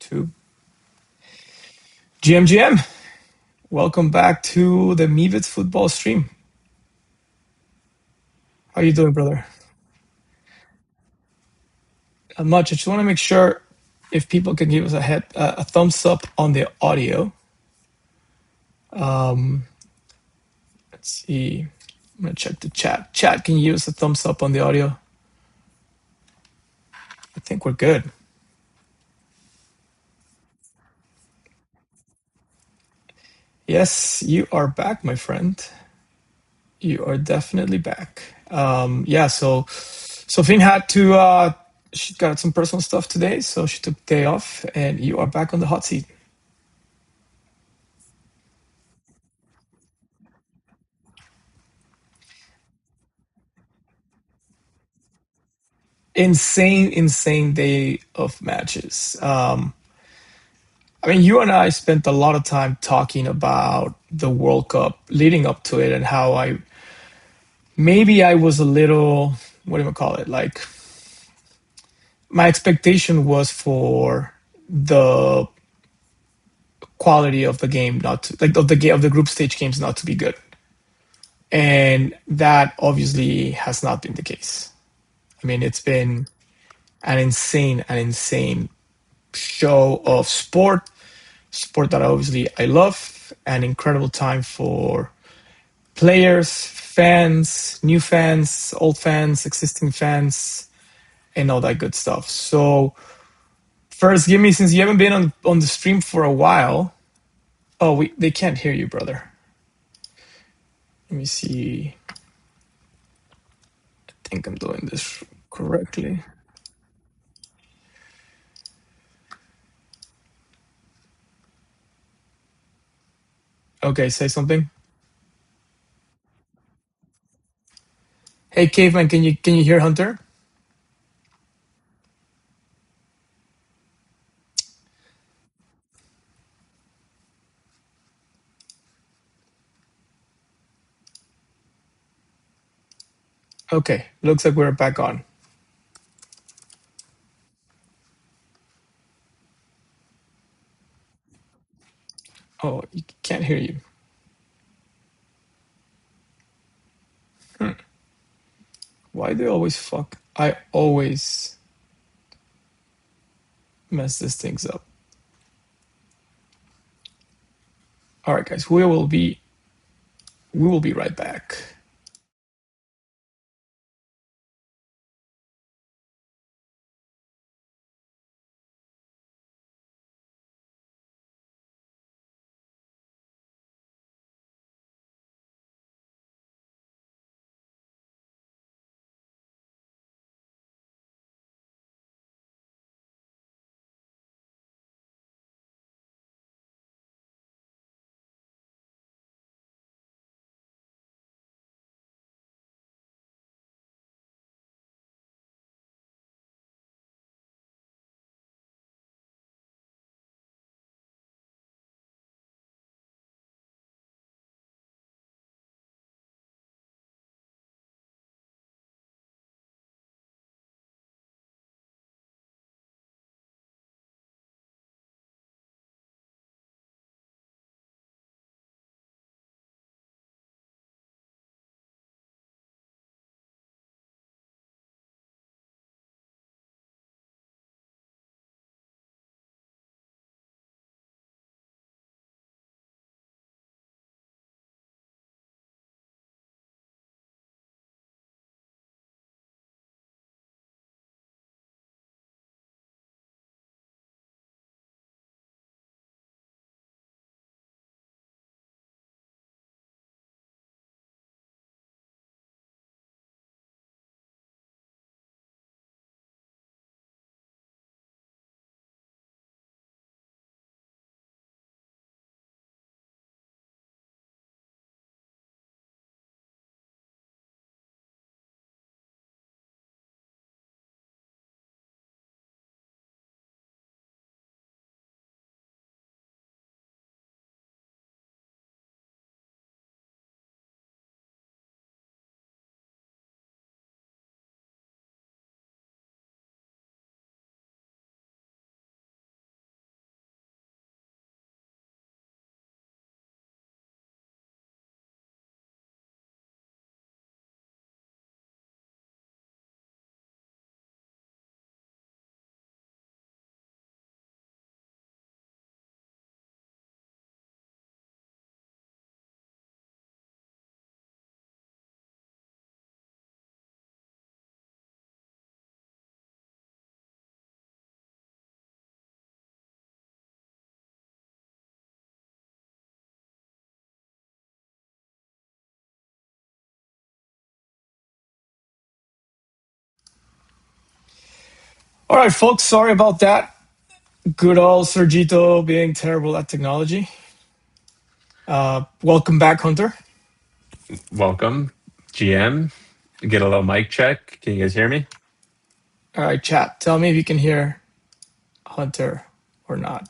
To GMGM. Welcome back to the Mivits football stream. How you doing, brother? Not much. I just want to make sure if people can give us a thumbs up on the audio. Um, let's see. I'm gonna check the chat. Chat, can you give us a thumbs up on the audio? I think we're good. Yes, you are back, my friend. You are definitely back. Yeah. So Finn had to. She got some personal stuff today, so she took day off, and you are back on the hot seat. Insane day of matches. I mean, you and I spent a lot of time talking about the World Cup leading up to it and how I was a little, what do you call it? Like, my expectation was for the quality of the game not to, like, of the group stage games not to be good. And that obviously has not been the case. I mean, it's been an insane show of sport that obviously I love, an incredible time for players, fans, new fans, old fans, existing fans, and all that good stuff. So first, give me, since you haven't been on the stream for a while. Oh, they can't hear you, brother. Let me see. I think I'm doing this correctly. Okay, say something. Hey, caveman, can you hear Hunter? Okay, looks like we're back on. Oh, you can't hear you. Why do I always fuck? I always mess these things up. All right, guys, we will be right back. All right, folks. Sorry about that. Good old Sergito being terrible at technology. Welcome back, Hunter. Welcome, GM. Get a little mic check. Can you guys hear me? All right, chat. Tell me if you can hear Hunter or not.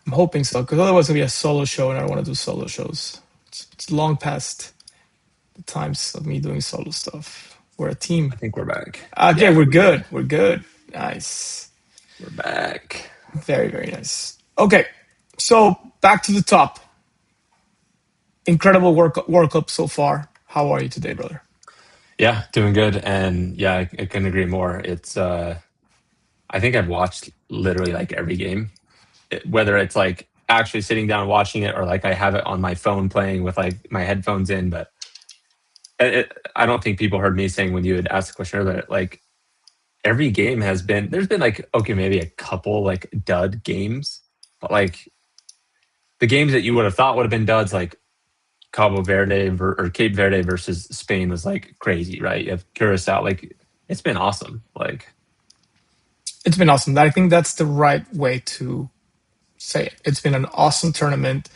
I'm hoping so, because otherwise it's gonna be a solo show, and I don't want to do solo shows. It's long past the times of me doing solo stuff. We're a team. I think we're back. Okay, Yeah, we're we're good. good. We're good. Nice. We're back. Very, very nice. Okay, so back to the top. Incredible World Cup so far. How are you today, brother? Yeah, doing good. And yeah, I couldn't agree more. I think I've watched literally like every game, whether it's like actually sitting down watching it or like I have it on my phone playing with like my headphones in. But I don't think people heard me saying when you had asked the question earlier, like every game there's been like, okay, maybe a couple like dud games, but like the games that you would have thought would have been duds, like or Cape Verde versus Spain was like crazy, right? You have Curacao, like it's been awesome. Like It's been awesome. I think that's the right way to say it. It's been an awesome tournament.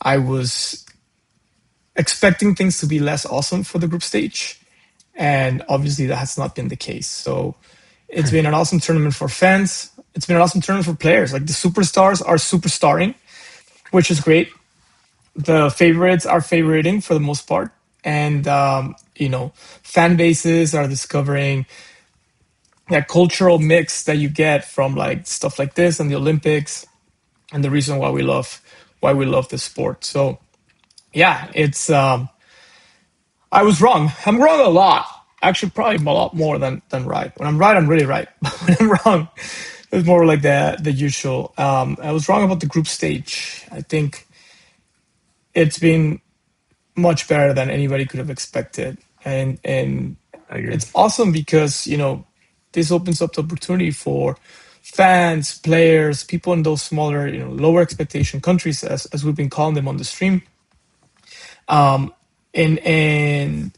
I was expecting things to be less awesome for the group stage, and obviously that has not been the case. So it's been an awesome tournament for fans. It's been an awesome tournament for players. Like the superstars are superstarring, which is great. The favorites are favoriting for the most part, and fan bases are discovering that cultural mix that you get from like stuff like this and the Olympics, and the reason why we love the sport. So yeah, it's I was wrong. I'm wrong a lot. Actually, probably a lot more than right. When I'm right, I'm really right. But when I'm wrong, it's more like the usual. I was wrong about the group stage. I think it's been much better than anybody could have expected, and I agree. it's awesome because this opens up the opportunity for fans, players, people in those smaller, lower expectation countries, as we've been calling them on the stream, and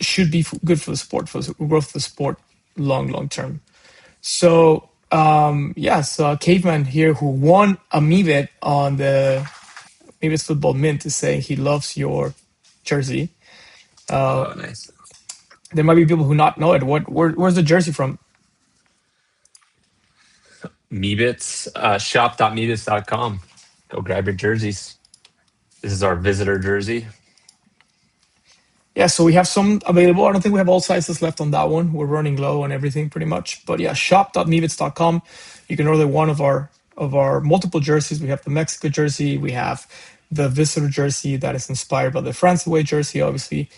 should be good for the sport, for the growth of the sport, long term. So yes, Caveman here who won a Mibet on the Mibet Football Mint is saying he loves your jersey. Oh, nice. There might be people who not know it. Where's the jersey from? Meebits, shop.meebits.com. Go grab your jerseys. This is our visitor jersey. Yeah, so we have some available. I don't think we have all sizes left on that one. We're running low on everything pretty much. But yeah, shop.meebits.com. You can order one of our multiple jerseys. We have the Mexico jersey. We have the visitor jersey that is inspired by the France away jersey, obviously.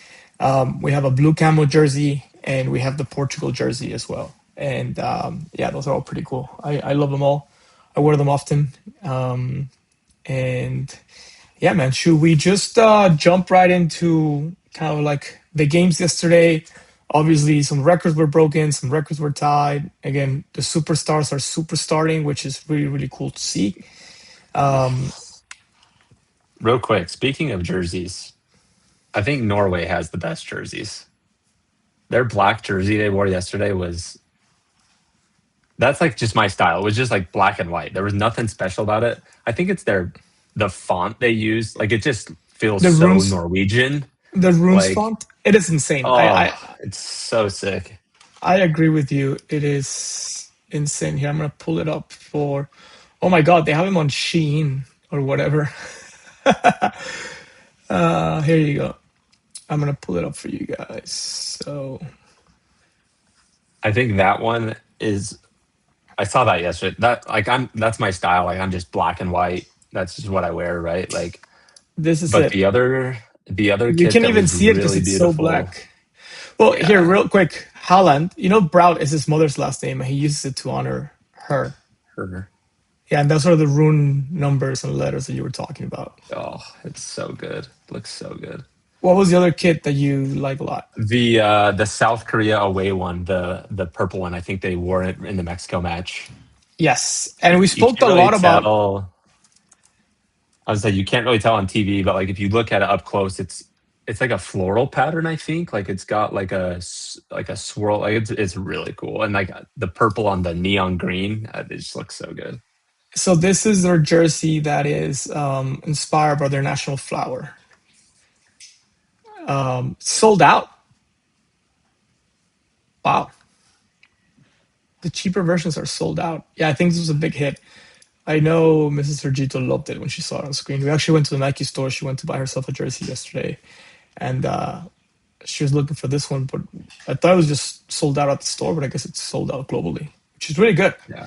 We have a blue camo jersey, and we have the Portugal jersey as well. And yeah, those are all pretty cool. I love them all. I wear them often. And yeah, man, should we just jump right into kind of like the games yesterday? Obviously, some records were broken, some records were tied. Again, the superstars are superstarting, which is really, really cool to see. Um, Real quick, speaking of jerseys, I think Norway has the best jerseys. Their black jersey they wore yesterday was that's like just my style. It was just like black and white. There was nothing special about it. I think it's the font they use. Like it just feels the so runes, Norwegian. the runes Like, font, it is insane. I, oh, I, it's so sick. I agree with you. It is insane. Here, I'm gonna pull it up for. Oh my God, they have him on Sheen or whatever. Here you go. I'm gonna pull it up for you guys. So I think that one is I saw that yesterday. That's my style. Like I'm just black and white. That's just what I wear, right? Like this is but it. the other You kit can that even was see it because really it's so beautiful. black. Well, here, Yeah. real quick, Haaland. Braut is his mother's last name, and he uses it to honor her. Her. Yeah, and those are the rune numbers and letters that you were talking about. Oh, it's so good. Looks so good. What was the other kit that you like a lot? The South Korea away one, the purple one, I think they wore it in the Mexico match. Yes, and we You spoke can't a really lot about. tell. I was like, you can't really tell on TV, but like if you look at it up close, it's like a floral pattern, I think. Like it's got like like a swirl. Like it's really cool. And like the purple on the neon green, it just looks so good. So this is their jersey that is inspired by their national flower. Sold out. Wow, the cheaper versions are sold out. Yeah, I think this was a big hit. I know Mrs. Sergito loved it when she saw it on screen. We actually went to the Nike store. She went to buy herself a jersey yesterday, and she was looking for this one. But I thought it was just sold out at the store, but I guess it's sold out globally, which is really good. Yeah.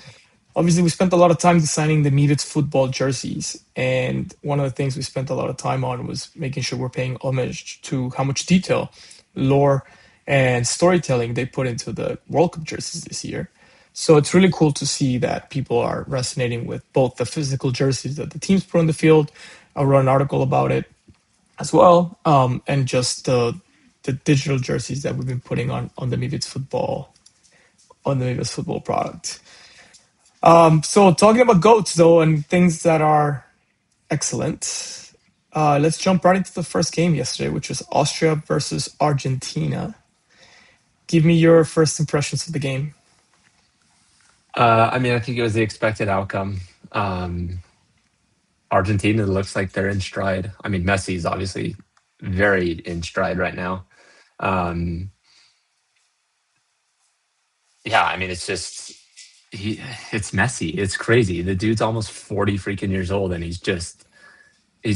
Obviously, we spent a lot of time designing the Mivits football jerseys, and one of the things we spent a lot of time on was making sure we're paying homage to how much detail, lore, and storytelling they put into the World Cup jerseys this year. So it's really cool to see that people are resonating with both the physical jerseys that the teams put on the field. I wrote an article about it as well, and just the digital jerseys that we've been putting on the Mivits football product. So talking about goats though, and things that are excellent, let's jump right into the first game yesterday, which was Austria versus Argentina. Give me your first impressions of the game. I mean, I think it was the expected outcome. Argentina looks like they're in stride. I mean, Messi is obviously very in stride right now. Um, yeah, I mean, it's just he, it's Messi. It's crazy. The dude's almost 40 freaking years old, and he's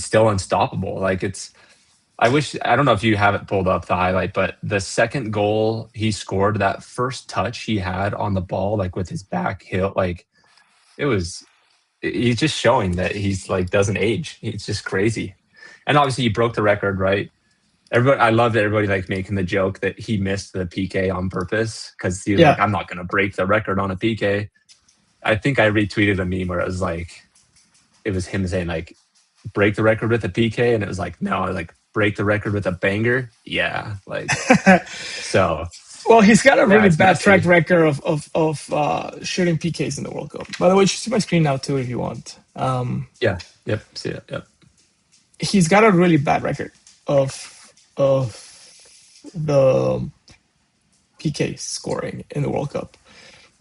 still unstoppable. Like it's. I don't know if you have it pulled up the highlight, but the second goal he scored, that first touch he had on the ball, like with his back heel, like it was he's just showing that he's like doesn't age. It's just crazy. And obviously he broke the record, right? Everybody, I love that everybody like making the joke that he missed the PK on purpose because he was like, Yeah, I'm not going to break the record on a PK. I think I retweeted a meme where it was like, it was him saying like, break the record with a PK, and it was like, no, like break the record with a banger. Yeah, like so. well, he's got a Yeah, really it's bad track messy. record of shooting PKs in the World Cup. By the way, you should see my screen now too if you want. Yeah. Yep. See it. Yep. He's got a really bad record of the PK scoring in the World Cup.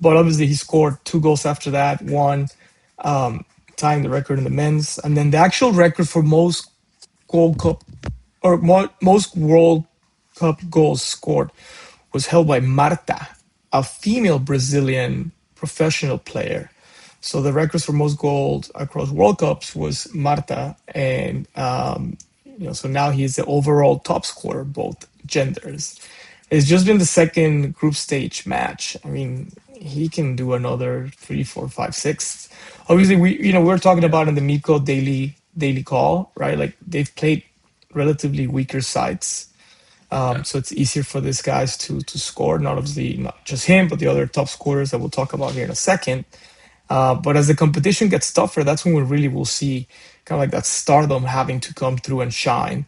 But obviously, he scored two goals after that, one tying the record in the men's, and then the actual record for most Gold Cup or most World Cup goals scored was held by Marta, a female Brazilian professional player. So the records for most goals across World Cups was Marta, and so now he's the overall top scorer, both genders. It's just been the second group stage match. I mean, he can do another three, four, five, six. Obviously, we're talking Yeah. about in the Miko daily call, right? Like they've played relatively weaker sides, Yeah. so it's easier for these guys to score. Not obviously not just him, but the other top scorers that we'll talk about here in a second. But as the competition gets tougher, that's when we really will see kind of like that stardom having to come through and shine,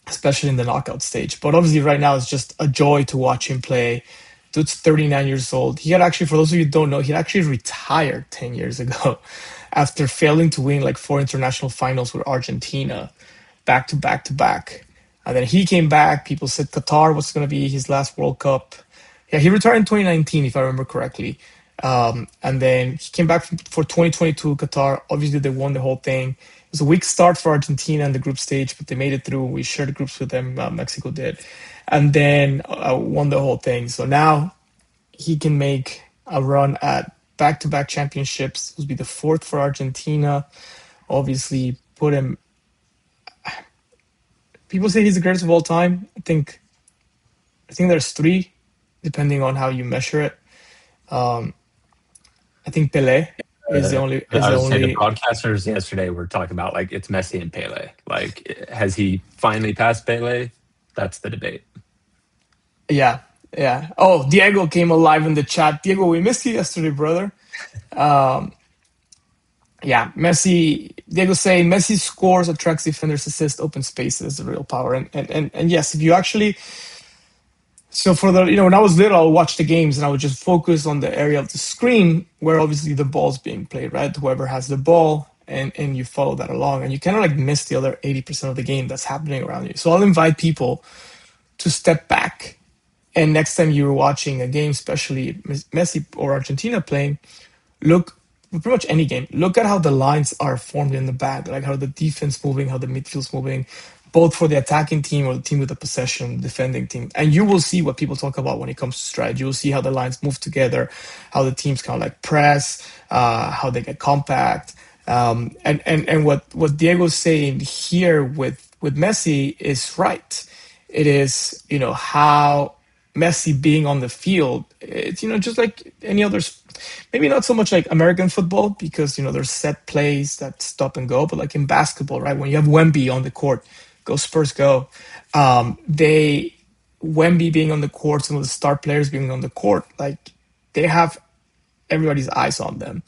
especially in the knockout stage. But obviously, right now, it's just a joy to watch him play. Dude's 39 years old. He had actually, for those of you who don't know, he had actually retired 10 years ago after failing to win like four international finals with Argentina back to back to back. And then he came back. People said Qatar was going to be his last World Cup. Yeah, he retired in 2019, if I remember correctly. And then he came back for 2022 Qatar. Obviously, they won the whole thing. It was a weak start for Argentina in the group stage, but they made it through. We shared groups with them. Mexico did, and then won the whole thing. So now he can make a run at back-to-back championships. This will be the fourth for Argentina. Obviously, put him. People say he's the greatest of all time. I think there's three, depending on how you measure it. I think Pelé is the only is I the was saying the only broadcasters yesterday were talking about like it's Messi and Pele. Like, has he finally passed Pele? That's the debate. Yeah, yeah. Oh, Diego came alive in the chat. Diego, we missed you yesterday, brother. Yeah, Messi. Diego saying Messi scores, attracts defenders, assists, open spaces, the real power. And yes, if you actually so for the when I was little, I would watch the games and I would just focus on the area of the screen where obviously the ball's being played, right? Whoever has the ball. and you follow that along, and you kind of like miss the other 80% of the game that's happening around you. So I'll invite people to step back, and next time you're watching a game, especially Messi or Argentina playing, look, pretty much any game, look at how the lines are formed in the back, like how the defense moving, how the midfield's moving, both for the attacking team or the team with the possession, defending team. And you will see what people talk about when it comes to strategy. You'll see how the lines move together, how the teams kind of like press, how they get compact. And what Diego's saying here with Messi is right. It is, how Messi being on the field, it's, just like any other, maybe not so much like American football because, there's set plays that stop and go, but like in basketball, right? When you have Wemby on the court, go Spurs, go. They, Wemby being on the court, some of the star players being on the court, like they have everybody's eyes on them,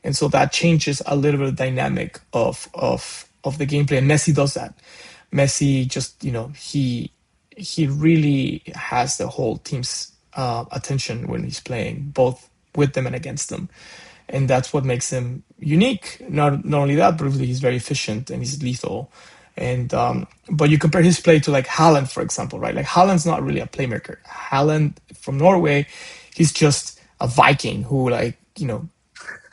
and so that changes a little bit of dynamic of the gameplay. And Messi does that. Messi just he really has the whole team's attention when he's playing, both with them and against them, and that's what makes him unique. Not only that, but really he's very efficient and he's lethal. And but you compare his play to like Haaland, for example, right? Like Haaland's not really a playmaker. Haaland from Norway, he's just a Viking who like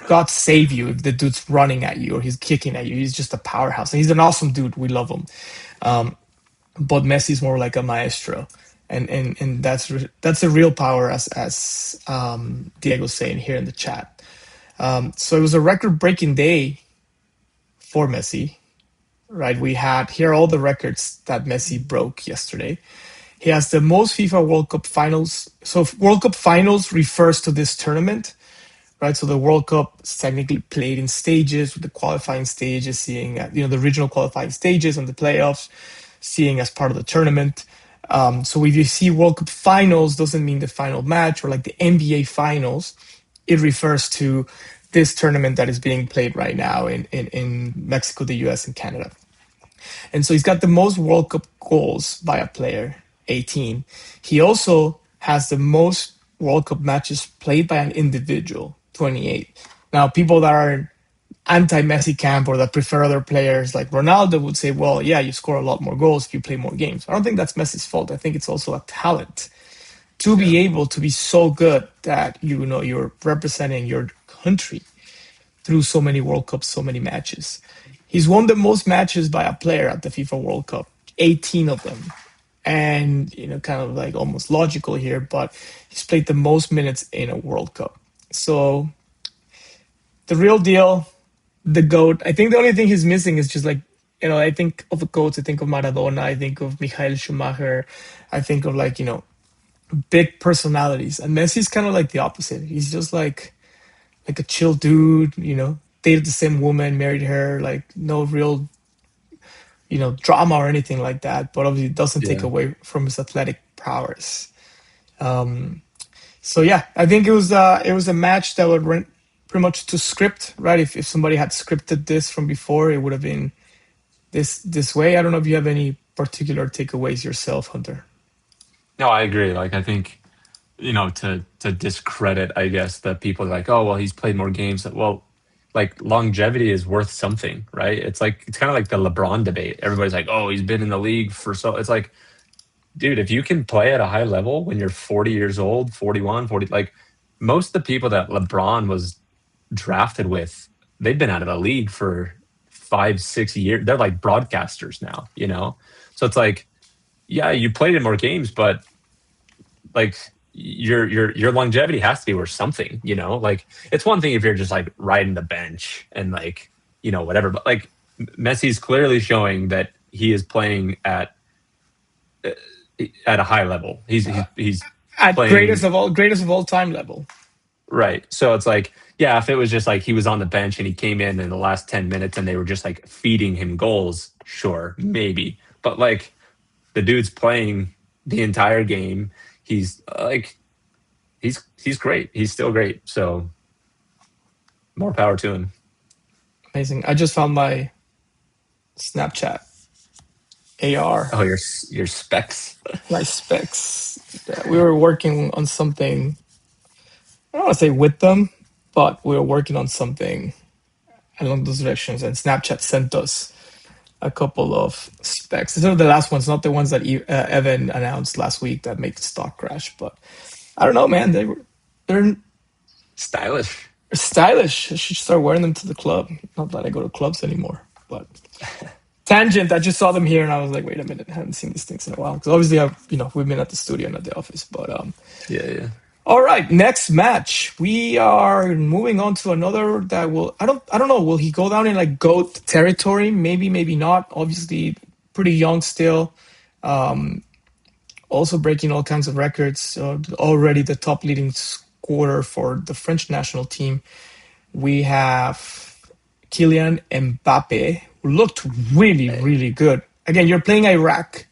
God save you if the dude's running at you or he's kicking at you. He's just a powerhouse, and he's an awesome dude. We love him. But Messi's more like a maestro, and that's a real power, as Diego's saying here in the chat. So it was a record-breaking day for Messi, right? We had here all the records that Messi broke yesterday. He has the most FIFA World Cup finals. So World Cup finals refers to this tournament, right? So the World Cup is technically played in stages, with the qualifying stages, seeing the regional qualifying stages and the playoffs, seeing as part of the tournament. So if you see World Cup finals, doesn't mean the final match or like the NBA finals. It refers to this tournament that is being played right now in Mexico, the US, and Canada. And so he's got the most World Cup goals by a player, 18. He also has the most World Cup matches played by an individual, 28. Now, people that are anti-Messi camp or that prefer other players like Ronaldo would say, well, yeah, you score a lot more goals if you play more games. I don't think that's Messi's fault. I think it's also a talent to Yeah. be able to be so good that you're representing your country through so many World Cups, so many matches. He's won the most matches by a player at the FIFA World Cup, 18 of them. And, kind of like almost logical here, but he's played the most minutes in a World Cup. So the real deal, the GOAT. I think the only thing he's missing is just like, I think of the GOATs, I think of Maradona, I think of Michael Schumacher, I think of like, big personalities. And Messi's kind of like the opposite. He's just like a chill dude, dated the same woman, married her, like no real, drama or anything like that. But obviously, it doesn't take Yeah. away from his athletic prowess. So yeah, I think it was a match that would run pretty much to script, right? If somebody had scripted this from before, it would have been this way. I don't know if you have any particular takeaways yourself, Hunter. No, I agree. Like I think, to discredit, I guess, the people like, oh, well, he's played more games. Well, like longevity is worth something, right? It's kind of like the LeBron debate. Everybody's like, oh, he's been in the league for so. It's like, dude, if you can play at a high level when you're 40 years old, 41, 40, like most of the people that LeBron was drafted with, they've been out of the league for 5, 6 years. They're like broadcasters now. So it's like, yeah, you played in more games, but like your longevity has to be worth something. Like it's one thing if you're just like riding the bench and like, whatever, but like Messi's clearly showing that he is playing at a high level. He's At playing greatest of all time level. right. So it's like, yeah, if it was just like he was on the bench and he came in the last 10 minutes and they were just like feeding him goals, sure, maybe. But like the dude's playing the entire game. He's like he's great. He's still great. So more power to him. Amazing. I just found my Snapchat AR, Oh, your specs. my specs. We were working on something. I don't want to say with them, but we were working on something along those directions. And Snapchat sent us a couple of specs. These are the last ones, not the ones that Evan announced last week that made the stock crash. But I don't know, man. They're Stylish. stylish. I should start wearing them to the club. Not that I go to clubs anymore. But tangent. I just saw them here, and I was like, wait a minute. I haven't seen these things in a while because obviously we've been at the studio and at the office. But Yeah, yeah. all right, next match. We are moving on to another that will I don't know, will he go down in like GOAT territory? Maybe, maybe not. Obviously pretty young still. Also breaking all kinds of records. Already the top leading scorer for the French national team. We have Kylian Mbappe, who looked really, Hey. really good. Again, you're playing Iraq,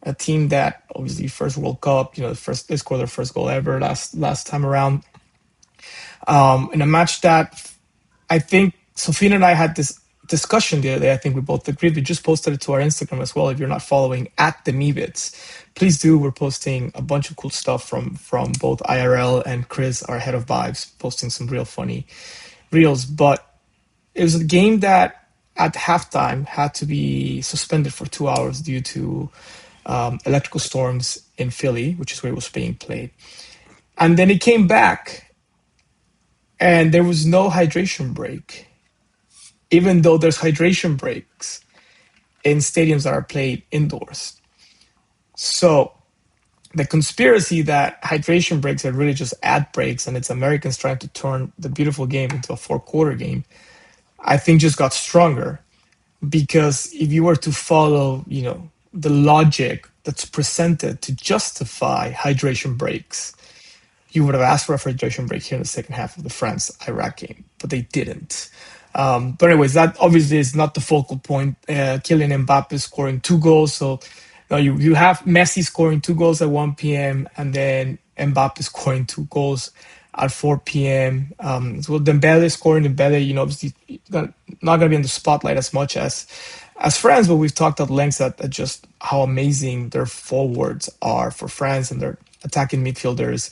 a team that obviously first World Cup, they scored their first goal ever last time around. In a match that I think Sofina and I had this discussion the other day. I think we both agreed. We just posted it to our Instagram as well. If you're not following at the Meebits, please do. We're posting a bunch of cool stuff from both IRL and Chris, our head of vibes, posting some real funny reels. But it was a game that at halftime had to be suspended for 2 hours due to electrical storms in Philly, which is where it was being played. And then it came back, and there was no hydration break, even though there's hydration breaks in stadiums that are played indoors. So the conspiracy that hydration breaks are really just ad breaks and it's Americans trying to turn the beautiful game into a four-quarter game, I think just got stronger. Because if you were to follow, the logic that's presented to justify hydration breaks, you would have asked for a hydration break here in the second half of the France-Iraq game, but they didn't. But anyways, that obviously is not the focal point. Kylian Mbappe scoring 2 goals. So you have Messi scoring 2 goals at 1 p.m. and then Mbappe scoring 2 goals at 4 p.m. So Dembele scoring. Dembele, obviously not going to be in the spotlight as much as France, but we've talked at length at just how amazing their forwards are for France and their attacking midfielders.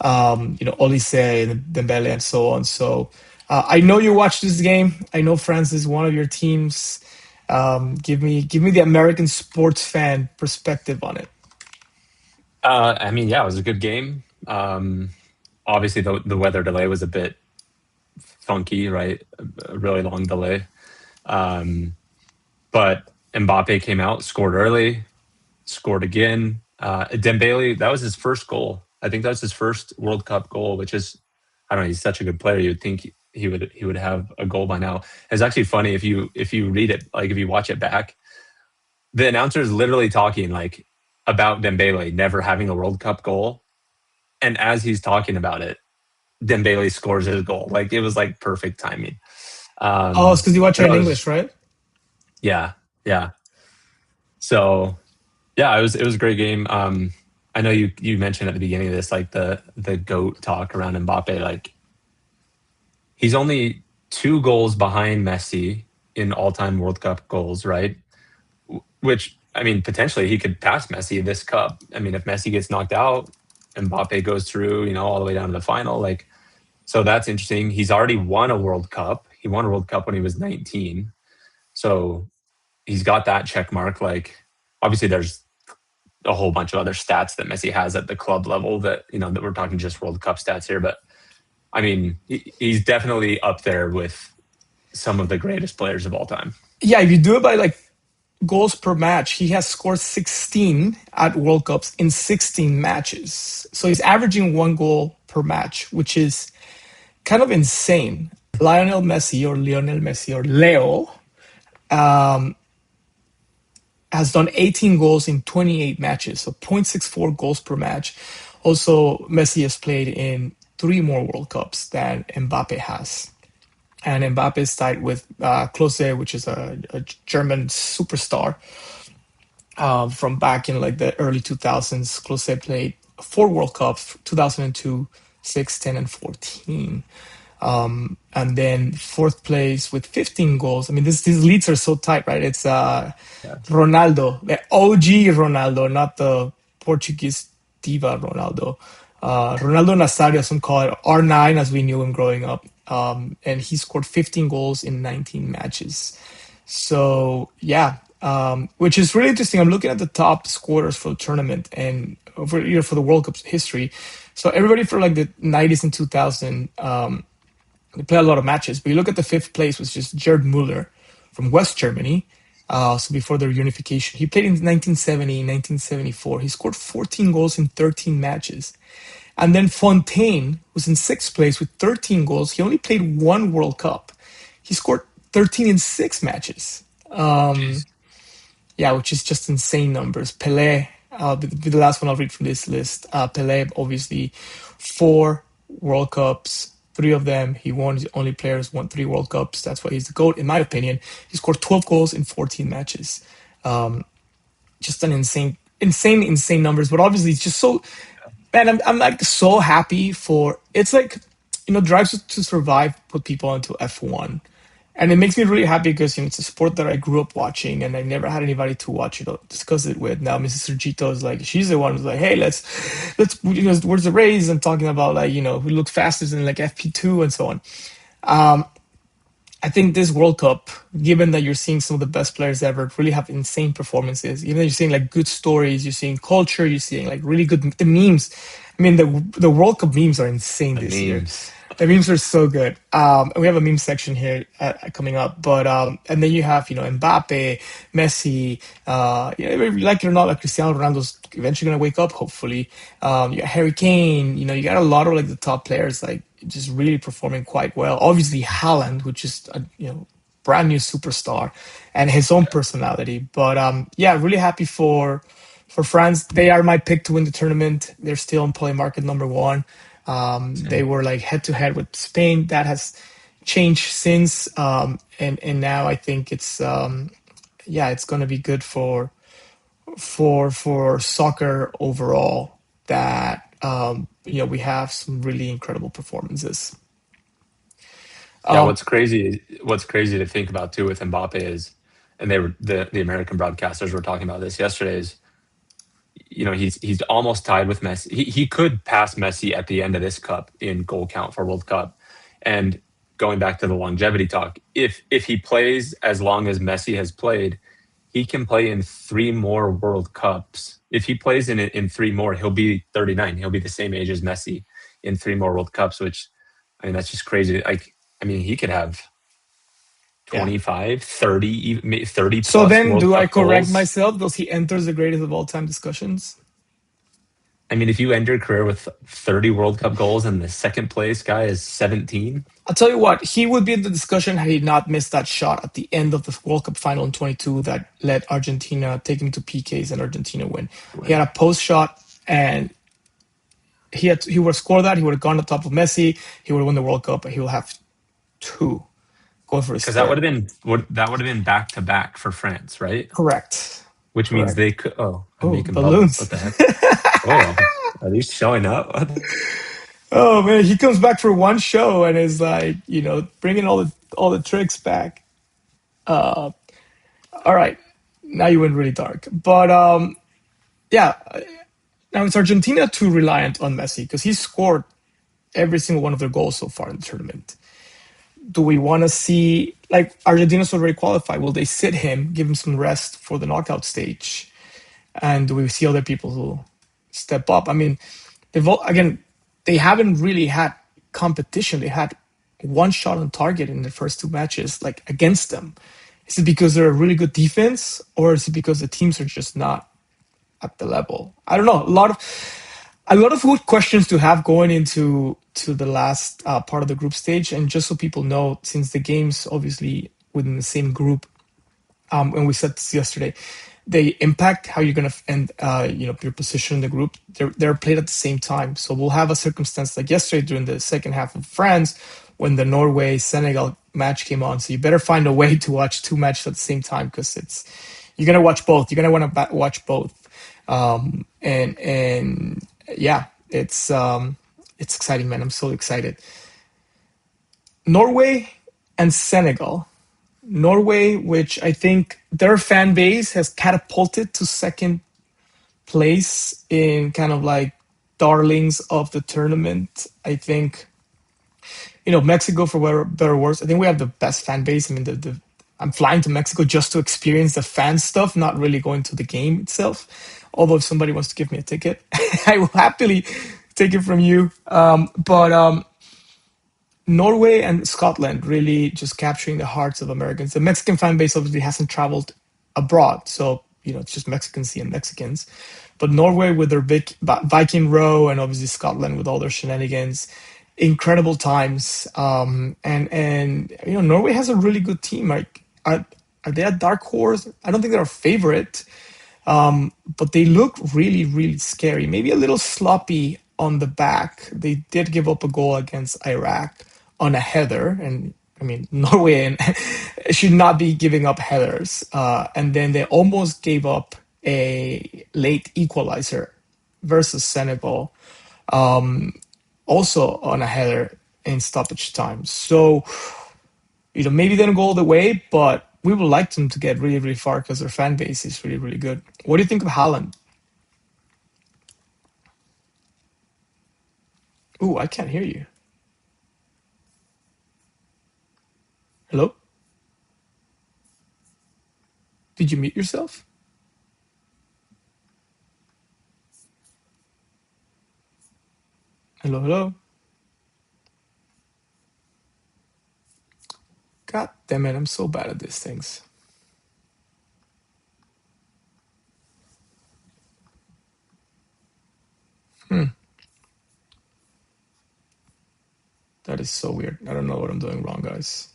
Olise and Dembele and so on. So I know you watched this game. I know France is one of your teams. Give me the American sports fan perspective on it. I mean, yeah, it was a good game. Obviously, the weather delay was a bit funky, right? A really long delay. Um, but Mbappe came out, scored early, scored again. Dembele, that was his first goal. I think that was his first World Cup goal, which is, I don't know. He's such a good player. You would think he would have a goal by now. It's actually funny if you read it, like if you watch it back, the announcer is literally talking like about Dembele never having a World Cup goal, and as he's talking about it, Dembele scores his goal. Like it was like perfect timing. Oh, it's because you watch But it I in was English, right? yeah, yeah. So yeah, it was a great game. I know you mentioned at the beginning of this like the goat talk around Mbappe. Like he's only 2 goals behind Messi in all time World Cup goals, right? Which I mean, potentially he could pass Messi in this cup. I mean, if Messi gets knocked out, Mbappe goes through, all the way down to the final. Like, so that's interesting. He's already won a World Cup. He won a World Cup when he was 19. So he's got that check mark. Like, obviously, there's a whole bunch of other stats that Messi has at the club level that, that we're talking just World Cup stats here. But I mean, he's definitely up there with some of the greatest players of all time. Yeah, if you do it by like goals per match, he has scored 16 at World Cups in 16 matches. So he's averaging 1 goal per match, which is kind of insane. Lionel Messi or Leo has done 18 goals in 28 matches, so 0.64 goals per match. Also, Messi has played in 3 more World Cups than Mbappe has. And Mbappe is tied with Klose, which is a German superstar from back in like the early 2000s. Klose played 4 World Cups: 2002, 6, 10, and 14. And then fourth place with 15 goals. I mean, these leads are so tight, right? It's Yeah. Ronaldo, the OG Ronaldo, not the Portuguese diva Ronaldo. Ronaldo Nazario, some call it R9 as we knew him growing up. and he scored 15 goals in 19 matches. So yeah, which is really interesting. I'm looking at the top scorers for the tournament and for the World Cup history. So everybody for like the 90s and 2000, they play a lot of matches. But you look at the fifth place, was just Gerd Muller from West Germany. So before their unification, he played in 1970, 1974. He scored 14 goals in 13 matches. And then Fontaine was in sixth place with 13 goals. He only played one World Cup. He scored 13 in six matches. Jeez. Yeah, which is just insane numbers. Pelé, the last one I'll read from this list. Pelé, obviously, four World Cups, three of them he won. He's the only player who's won three World Cups. That's why he's the GOAT, in my opinion. He scored 12 goals in 14 matches. Just an insane numbers. But obviously, it's just so, man, I'm like so happy for, it's like, Drives to Survive put people into F1. And it makes me really happy because it's a sport that I grew up watching, and I never had anybody to watch it or discuss it with. Now Mrs. Sergito is like, she's the one who's like, hey, let's where's the race, and talking about like who looks fastest in like FP2 and so on. I think this World Cup, given that you're seeing some of the best players ever really have insane performances, even though you're seeing like good stories, you're seeing culture, you're seeing like really good the memes. I mean, the World Cup memes are insane The this year. memes. The memes are so good. And we have a meme section here coming up, but and then you have Mbappe, Messi, like it or not, like Cristiano Ronaldo's eventually gonna wake up. Hopefully, you got Harry Kane. You got a lot of like the top players like just really performing quite well. Obviously, Haaland, which is a brand new superstar, and his own personality. But yeah, really happy for France. They are my pick to win the tournament. They're still in play market number one. They Same. were like head to head with Spain. That has changed since, and now I think it's yeah, it's going to be good for soccer overall. That we have some really incredible performances. Yeah, Um, what's crazy to think about too with Mbappe is, and they were the American broadcasters were talking about this yesterday, is he's almost tied with Messi. He could pass Messi at the end of this cup in goal count for World Cup. And going back to the longevity talk, if he plays as long as Messi has played, he can play in three more World Cups. If he plays in three more, he'll be 39. He'll be the same age as Messi in three more World Cups, which, I mean, that's just crazy. Like, I mean, he could have yeah. 25, 30, even 30 So plus then, World do I Cup correct goals. myself? Does he enters the greatest of all time discussions? I mean, if you end your career with 30 World Cup goals and the second place guy is 17, I'll tell you what, he would be in the discussion had he not missed that shot at the end of the World Cup final in 22 that led Argentina take him to PKs and Argentina win. He had a post shot and he would have scored that. He would have gone on top of Messi. He would have won the World Cup. He will have two going for his because that would third. have been back to back for France, right? Correct. Which means Correct. they could. Oh, I'm Oh, making bubbles. What balloons. the heck? Oh, are these showing up? Oh man, he comes back for one show and is like, bringing all the tricks back. All right, now you went really dark, but yeah. Now it's Argentina too reliant on Messi because he scored every single one of their goals so far in the tournament. Do we want to see like Argentina's already qualified? Will they sit him, give him some rest for the knockout stage, and do we see other people who step up? I mean, again, they haven't really had competition. They had one shot on target in the first two matches, like against them. Is it because they're a really good defense, or is it because the teams are just not at the level? I don't know. A lot of good questions to have going into the last part of the group stage, and just so people know, since the games obviously within the same group, and we said this yesterday, they impact how you're going to end, your position in the group. They're played at the same time, so we'll have a circumstance like yesterday during the second half of France when the Norway Senegal match came on. So you better find a way to watch two matches at the same time because you're gonna watch both. You're gonna want to watch both, and yeah, it's exciting, man. I'm so excited. Norway and Senegal. Norway, which I think their fan base has catapulted to second place in kind of like darlings of the tournament. I think Mexico, for better or worse, I think we have the best fan base. I mean, I'm flying to Mexico just to experience the fan stuff, not really going to the game itself. Although if somebody wants to give me a ticket, I will happily take it from you. But Norway and Scotland really just capturing the hearts of Americans. The Mexican fan base obviously hasn't traveled abroad, so it's just Mexicans seeing Mexicans. But Norway with their big Viking row, and obviously Scotland with all their shenanigans, incredible times. And Norway has a really good team. Like, are they a dark horse? I don't think they're a favorite, but they look really, really scary. Maybe a little sloppy on the back. They did give up a goal against Iraq on a header, and I mean Norway should not be giving up headers. And then they almost gave up a late equalizer versus Senegal, also on a header in stoppage time. So maybe they don't go all the way, but we would like them to get really, really far because their fan base is really, really good. What do you think of Haaland? Ooh, I can't hear you. Hello? Did you mute yourself? Hello, hello? God damn it, I'm so bad at these things. That is so weird. I don't know what I'm doing wrong, guys.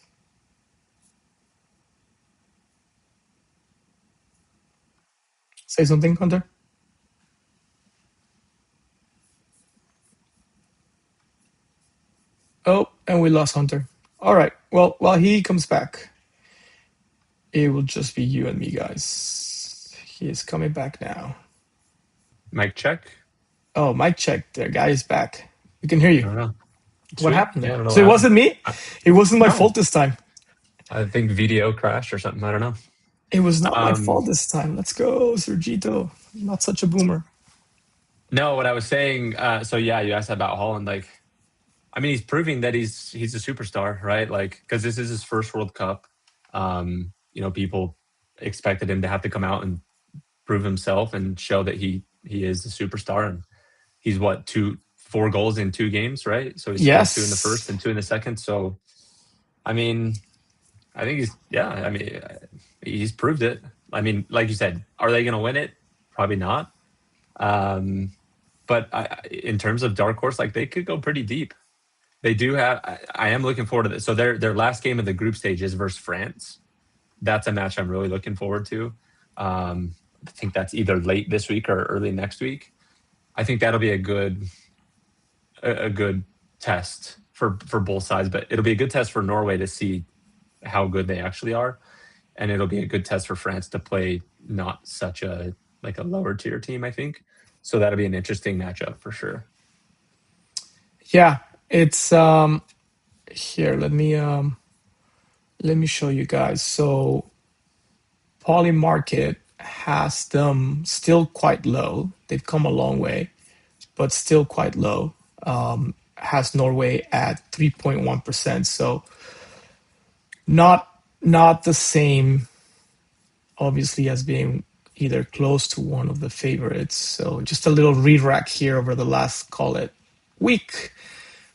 Say something, Hunter. Oh, and we lost Hunter. All right. Well, while he comes back, it will just be you and me, guys. He is coming back now. Mic check. Oh, mic check. The guy is back. We can hear I you. don't know. What Sweet. happened Yeah, I there? don't know So what it happened. wasn't me? It wasn't my No, fault this time. I think video crashed or something. I don't know. It was not my Um, fault this time. Let's go, Sergito. I'm not such a boomer. no, what I was saying. So yeah, you asked about Holland. Like, I mean, he's proving that he's a superstar, right? Like, because this is his first World Cup. People expected him to have to come out and prove himself and show that he is a superstar. And he's what 4 goals in 2 games, right? So he scored 2 in the first Yes. and 2 in the second. So I mean, I think he's yeah. I mean, he's proved it. I mean, like you said, are they going to win it? Probably not. Um, but in terms of dark horse, like they could go pretty deep. They do have. I am looking forward to this. So their last game of the group stage is versus France. That's a match I'm really looking forward to. I think that's either late this week or early next week. I think that'll be a good test for both sides, but it'll be a good test for Norway to see how good they actually are, and it'll be a good test for France to play not such a like a lower tier team. I think so. That'll be an interesting matchup for sure. Yeah. It's here. Let me show you guys. So Poly Market has them still quite low. They've come a long way, but still quite low. Has Norway at 3.1%. So not the same, obviously, as being either close to one of the favorites. So just a little re-rack here over the last, call it, week.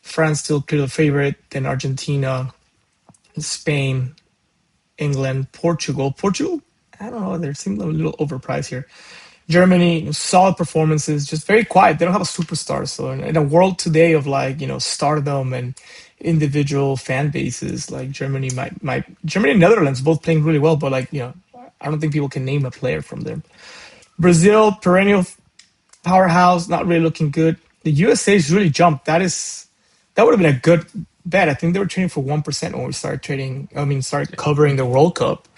France still clear the favorite, then Argentina, Spain, England, Portugal. Portugal, I don't know, they seem a little overpriced here. Germany, solid performances, just very quiet. They don't have a superstar. So in a world today of stardom and individual fan bases, like Germany and Netherlands both playing really well, but I don't think people can name a player from them. Brazil, perennial powerhouse, not really looking good. The USA's really jumped. That would have been a good bet. I think they were trading for 1% when we started trading. I mean, started covering the World Cup,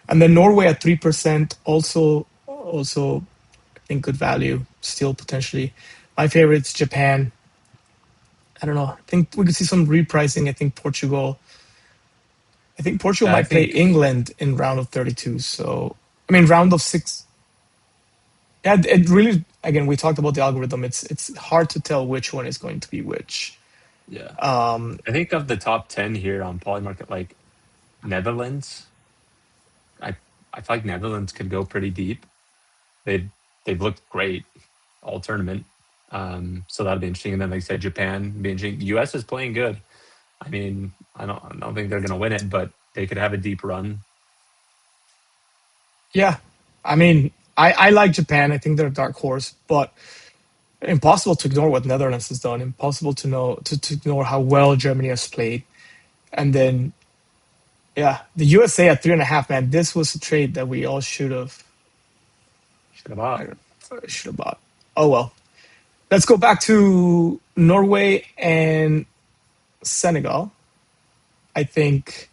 and then Norway at 3%. Also, I think good value still potentially. My favorite's Japan. I don't know. I think we could see some repricing. I think Portugal. I think Portugal I might play think England in round of 32. So I mean, round of six. Yeah, it really. Again, we talked about the algorithm. It's hard to tell which one is going to be which. Yeah. Um, I think of the top 10 here on Polymarket, like Netherlands, I I feel like Netherlands could go pretty deep. They've they've looked great all tournament. So that'll be interesting. And then, like I said, Japan be interesting. US is playing good. I mean, I don't think they're gonna win it, but they could have a deep run. yeah, I mean, I like Japan. I think they're a dark horse, but impossible to ignore what Netherlands has done. Impossible to know to ignore how well Germany has played. And then, yeah, the USA at 3.5. Man, this was a trade that we all Should have bought. I should have bought. Oh well. Let's go back to Norway and Senegal. I think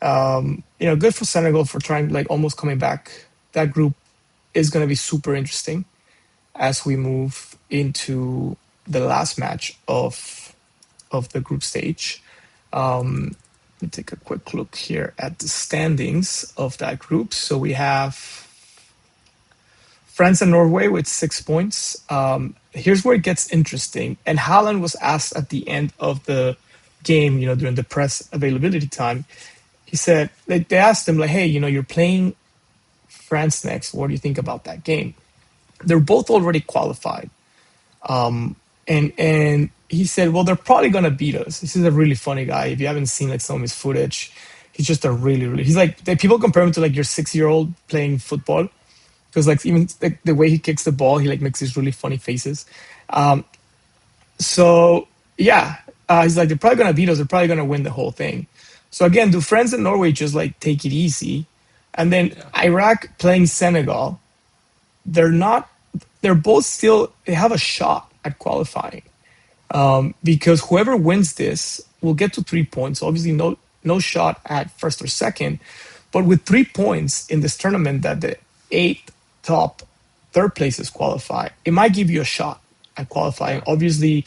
good for Senegal for trying like almost coming back. That group is going to be super interesting as we move into the last match of the group stage. Let me take a quick look here at the standings of that group. So we have France and Norway with 6 points. Here's where it gets interesting. And Haaland was asked at the end of the game, during the press availability time. He said, like, they asked him, like, hey, you're playing France next. What do you think about that game? They're both already qualified. And he said, well, they're probably gonna beat us. This is a really funny guy. If you haven't seen like some of his footage, he's just a really, really. He's like people compare him to like your 6-year-old playing football because like even like the way he kicks the ball, he like makes these really funny faces. So yeah, he's like they're probably gonna beat us. They're probably gonna win the whole thing. So again, do France and Norway just like take it easy, and then Yeah. Iraq playing Senegal? They're not. They're both still. They have a shot at qualifying because whoever wins this will get to 3 points. Obviously, no shot at first or second, but with 3 points in this tournament, that the eight top third places qualify, it might give you a shot at qualifying. Yeah. Obviously,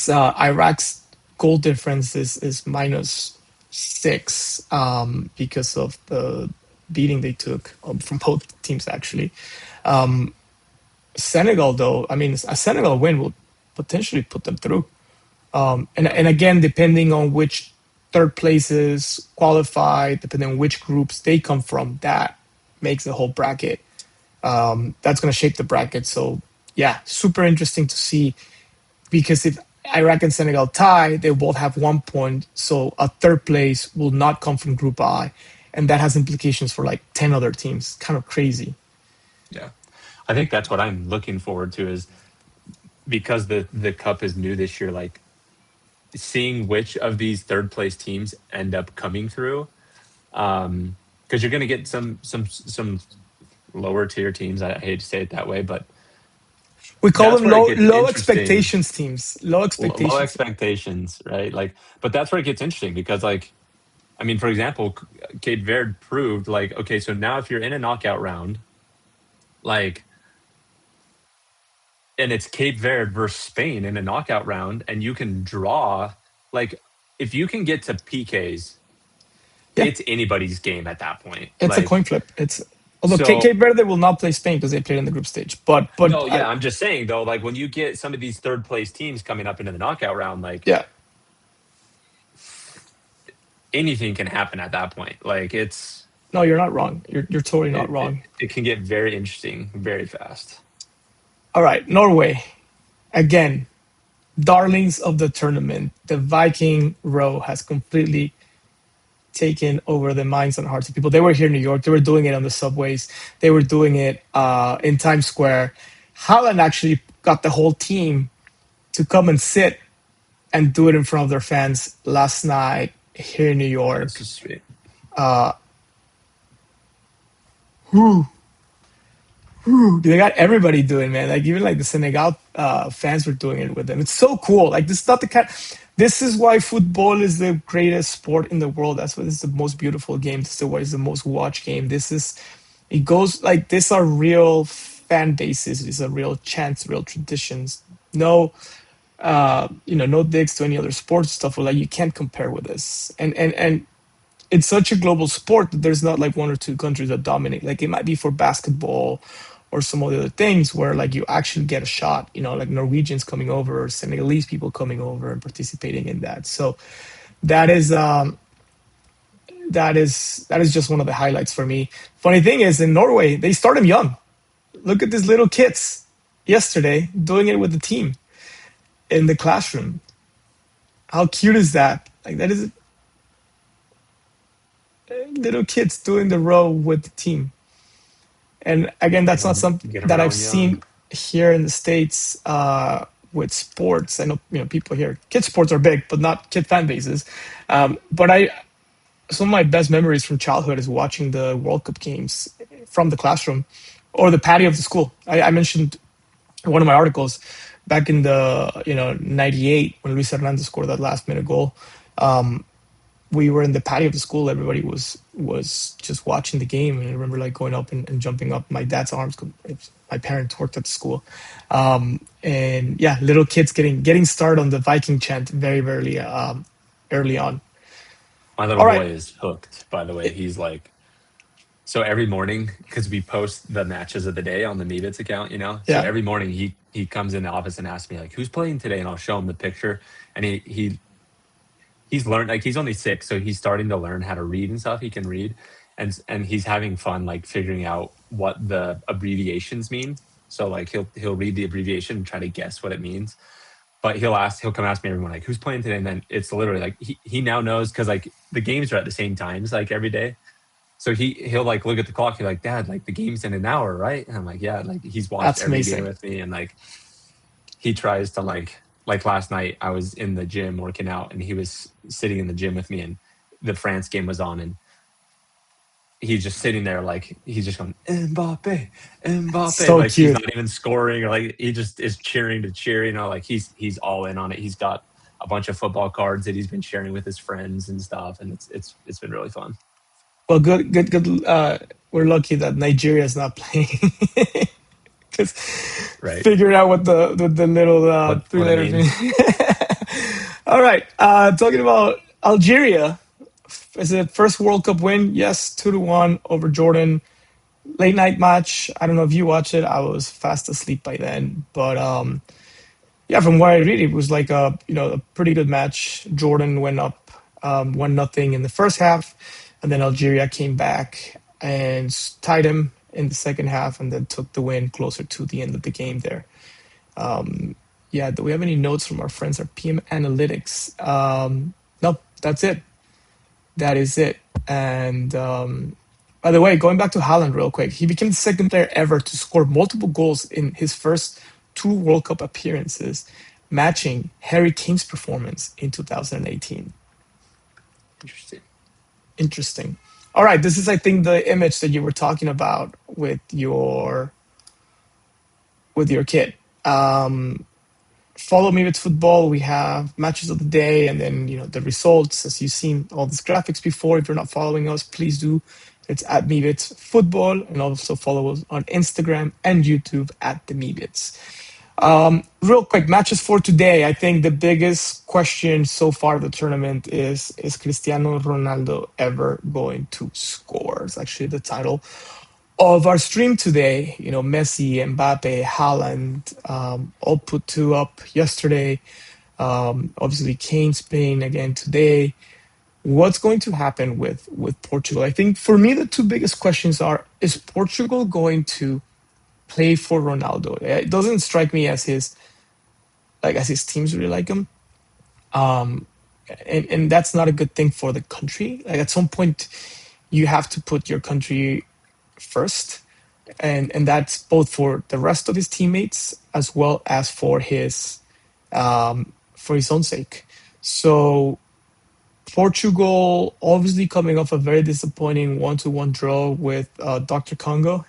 Iraq's goal difference is -6 because of the beating they took from both teams actually. Senegal, though, I mean, a Senegal win will potentially put them through. Yeah. And again, depending on which third places qualify, depending on which groups they come from, that makes the whole bracket. That's going to shape the bracket. So, yeah, super interesting to see because if Iraq and Senegal tie, they both have 1 point. So, a third place will not come from Group I. And that has implications for like 10 other teams. Kind of crazy. Yeah. I think that's what I'm looking forward to is because the cup is new this year, like seeing which of these third place teams end up coming through. Because you're going to get some lower tier teams. I hate to say it that way, but We call that's them where it low gets low interesting. expectations teams. Low Low expectations. expectations, right? Like, but that's where it gets interesting because, like, I mean, for example, Cape Verde proved like, okay, so now if you're in a knockout round, like, and it's Cape Verde versus Spain in a knockout round, and you can draw, like, if you can get to PKs, Yeah, it's anybody's game at that point. it's a Like, coin flip. It's although so Cape Verde will not play Spain because they played in the group stage. But no, yeah, I'm just saying though, like when you get some of these third place teams coming up into the knockout round, like yeah, anything can happen at that point. Like no, you're not wrong. You're totally not it, it, wrong. it can get very interesting very fast. All right, Norway again, darlings of the tournament. The Viking row has completely taken over the minds and hearts of people. They were here in New York. They were doing it on the subways. They were doing it in Times Square. Haaland actually got the whole team to come and sit and do it in front of their fans last night here in New This York. is sweet. Whew, they got everybody doing, man. Like even like the Senegal fans were doing it with them. It's so cool. Like this is not the kind. This is why football is the greatest sport in the world. That's why this is the most beautiful game. This is why it's the most watched game. This is. It goes like these are real fan bases. These are real chants, real traditions. No, no digs to any other sports stuff. Like you can't compare with this. And it's such a global sport that there's not like one or two countries that dominate. Like it might be for basketball or some of the other things where like you actually get a shot, like Norwegians coming over or Senegalese people coming over and participating in that. So that is that is just one of the highlights for me. Funny thing is, in Norway, they start them young. Look at these little kids yesterday doing it with the team in the classroom. How cute is that? Like that is little kids doing the row with the team. And again, that's not something Get them that I've rolling young. seen here in the States with sports. I know people here. Kid sports are big, but not kid fan bases. But some of my best memories from childhood is watching the World Cup games from the classroom or the patio of the school. I mentioned in one of my articles back in the '98 when Luis Hernandez scored that last minute goal. We were in the patio of the school. Everybody was just watching the game, and I remember like going up and jumping up my dad's arms. My parents worked at the school, and yeah, little kids getting started on the Viking chant very early on. My little All right, boy is hooked, by the way. He's like, so every morning, because we post the matches of the day on the Meebits account, So yeah, every morning he comes in the office and asks me like, "Who's playing today?" And I'll show him the picture. And he's learned, like, he's only 6, so he's starting to learn how to read and stuff. He can read, and he's having fun like figuring out what the abbreviations mean. So like he'll read the abbreviation and try to guess what it means. But he'll come ask me every morning like, "Who's playing today?" And then it's literally like he now knows, because like the games are at the same times like every day. So he'll like look at the clock. He's like, "Dad, like the game's in an hour, right?" And I'm like, "Yeah." Like he's watched that's every game amazing. with me, and like he tries to like last night I was in the gym working out, and he was sitting in the gym with me, and the France game was on, and he's just sitting there like he's just going Mbappe, Mbappe, So like he's cute. not even scoring, or like he just is cheering to cheer, like he's all in on it. He's got a bunch of football cards that he's been sharing with his friends and stuff, and it's been really fun. Well, good. We're lucky that Nigeria is not playing because Right. figuring out what the little three What it letters mean. means. All right, talking about Algeria. Is it first World Cup win? Yes, 2-1 over Jordan. Late night match. I don't know if you watched it. I was fast asleep by then, but yeah, from what I read, it was like a pretty good match. Jordan went up 1-0 in the first half, and then Algeria came back and tied him in the second half, and then took the win closer to the end of the game there. Yeah, do we have any notes from our friends at PM Analytics? No, that's it. That is it. And by the way, going back to Haaland real quick, he became the second player ever to score multiple goals in his first two World Cup appearances, matching Harry Kane's performance in 2018. Interesting. Interesting. All right, this is, I think, the image that you were talking about with your kid. Follow me with football. We have matches of the day and then the results. As you've seen all these graphics before, if you're not following us, please do. It's at Meebits Football, and also follow us on Instagram and YouTube at the Meebits. Real quick, matches for today. I think the biggest question so far of the tournament is Cristiano Ronaldo ever going to score? It's actually the title of our stream today. Messi, Mbappe, Haaland, all put two up yesterday. Obviously, Kane's playing again today. What's going to happen with Portugal? I think for me, the two biggest questions are: is Portugal going to play for Ronaldo? It doesn't strike me as his teams really like him. And that's not a good thing for the country. Like at some point, you have to put your country first, and that's both for the rest of his teammates as well as for his own sake. So Portugal obviously coming off a very disappointing 1-1 draw with Dr. Congo.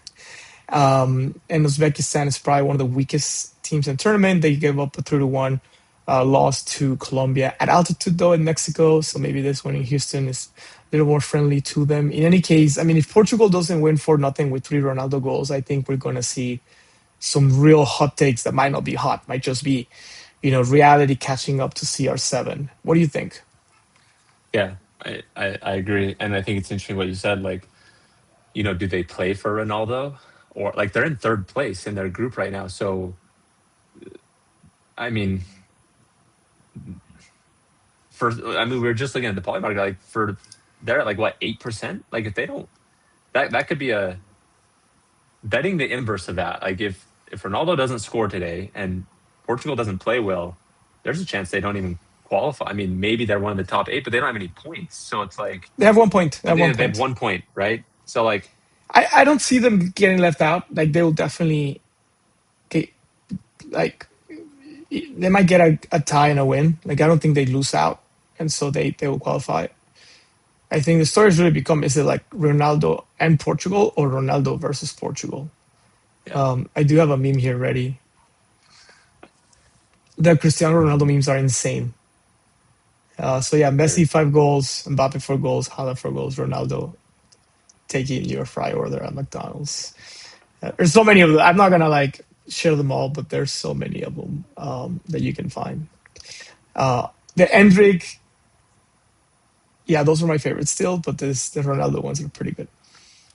And Uzbekistan is probably one of the weakest teams in the tournament. They gave up a 3-1 loss to Colombia at altitude, though, in Mexico. So maybe this one in Houston is a little more friendly to them. In any case, I mean, if Portugal doesn't win 4-0 with three Ronaldo goals, I think we're going to see some real hot takes that might not be hot, might just be, reality catching up to CR7. What do you think? Yeah, I agree, and I think it's interesting what you said. Like, do they play for Ronaldo, or like they're in third place in their group right now. So I mean, we were just looking at the poly market, like for they're at like what 8%. Like if they don't, that could be a betting the inverse of that. Like if Ronaldo doesn't score today and Portugal doesn't play well, there's a chance they don't even qualify. I mean, maybe they're one of the top eight, but they don't have any points. So it's like They have 1 point. They have one they have point. 1 point, right? So like, I don't see them getting left out. Like they will definitely get, like they might get a tie and a win. Like I don't think they lose out, and so they will qualify. I think the stories really become: is it like Ronaldo and Portugal or Ronaldo versus Portugal? yeah, I do have a meme here ready. The Cristiano Ronaldo memes are insane. So yeah, they're- Messi 5 goals, Mbappe 4 goals, Haaland 4 goals, Ronaldo taking your fry order at McDonald's. There's so many of them. I'm not gonna like share them all, but there's so many of them that you can find. The Endrick, yeah, those are my favorites still, but the Ronaldo ones are pretty good.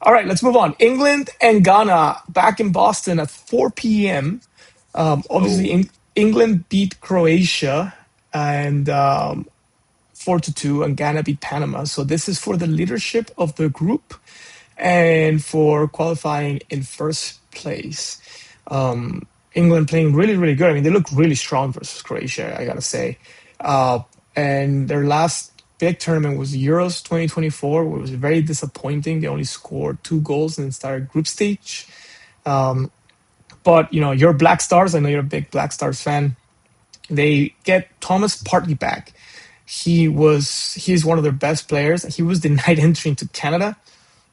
All right, let's move on. England and Ghana back in Boston at 4 p.m. Obviously, oh England beat Croatia and 4-2, and Ghana beat Panama. So this is for the leadership of the group and for qualifying in first place. England playing really, really good. I mean, they look really strong versus Croatia, I gotta say. Uh, and their last big tournament was Euros 2024, where it was very disappointing. They only scored 2 goals in the entire group stage. But you know, your Black Stars. I know you're a big Black Stars fan. They get Thomas Partey back. He's one of their best players. He was denied entry into Canada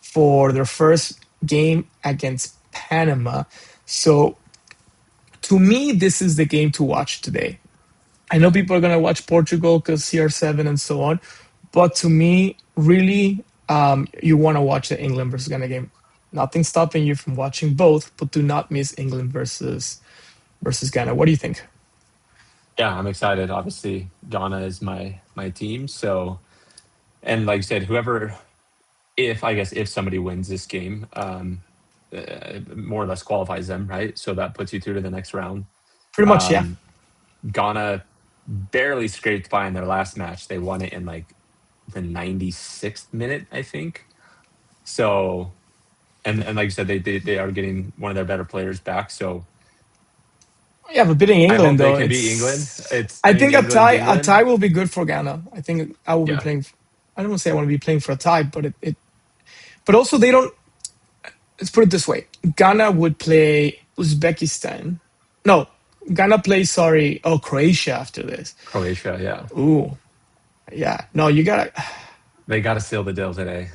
for their first game against Panama. So to me, this is the game to watch today. I know people are going to watch Portugal because CR7 and so on, but to me, really, you want to watch the England versus Ghana game. Nothing stopping you from watching both, but do not miss England versus Ghana. What do you think? yeah, I'm excited. Obviously, Ghana is my team. So and like you said, whoever if I guess if somebody wins this game, more or less qualifies them, right? So that puts you through to the next round. Pretty much, yeah. Um, Ghana barely scraped by in their last match. They won it in like the 96th minute, I think. So, and like you said, they are getting one of their better players back. So Yeah, but beating I hope England they though, can beat England. it's. It's I I mean think England's a England. tie will be good for Ghana. I think I will be Yeah, playing. I don't want to say I want to be playing for a tie, but but also they don't. Let's put it this way: Ghana would play Uzbekistan. No, Ghana plays. Sorry, oh Croatia after this. Croatia. Yeah, Ooh, yeah. No, they got to seal the deal today.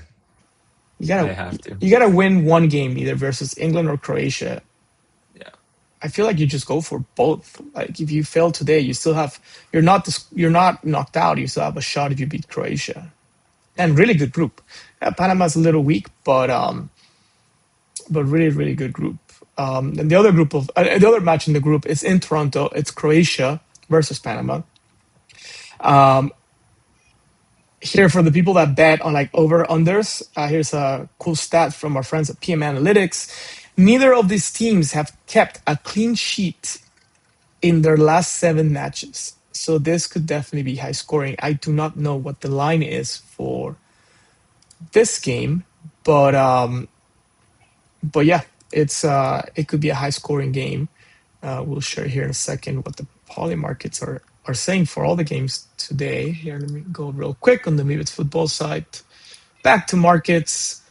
you They gotta have to. you gotta win one game either versus England or Croatia. Yeah, I feel like you just go for both. Like if you fail today, you still have you're not knocked out. You still have a shot if you beat Croatia. And really good group. Panama's a little weak, but really really good group. And the other match in the group is in Toronto. It's Croatia versus Panama. Here for the people that bet on like over unders. Here's a cool stat from our friends at PM Analytics. Neither of these teams have kept a clean sheet in their last 7 matches. So this could definitely be high scoring. I do not know what the line is for this game, but yeah, it could be a high scoring game. We'll share here in a second what the poly markets are saying for all the games today. Here, let me go real quick on the Move It Football site. Back to markets.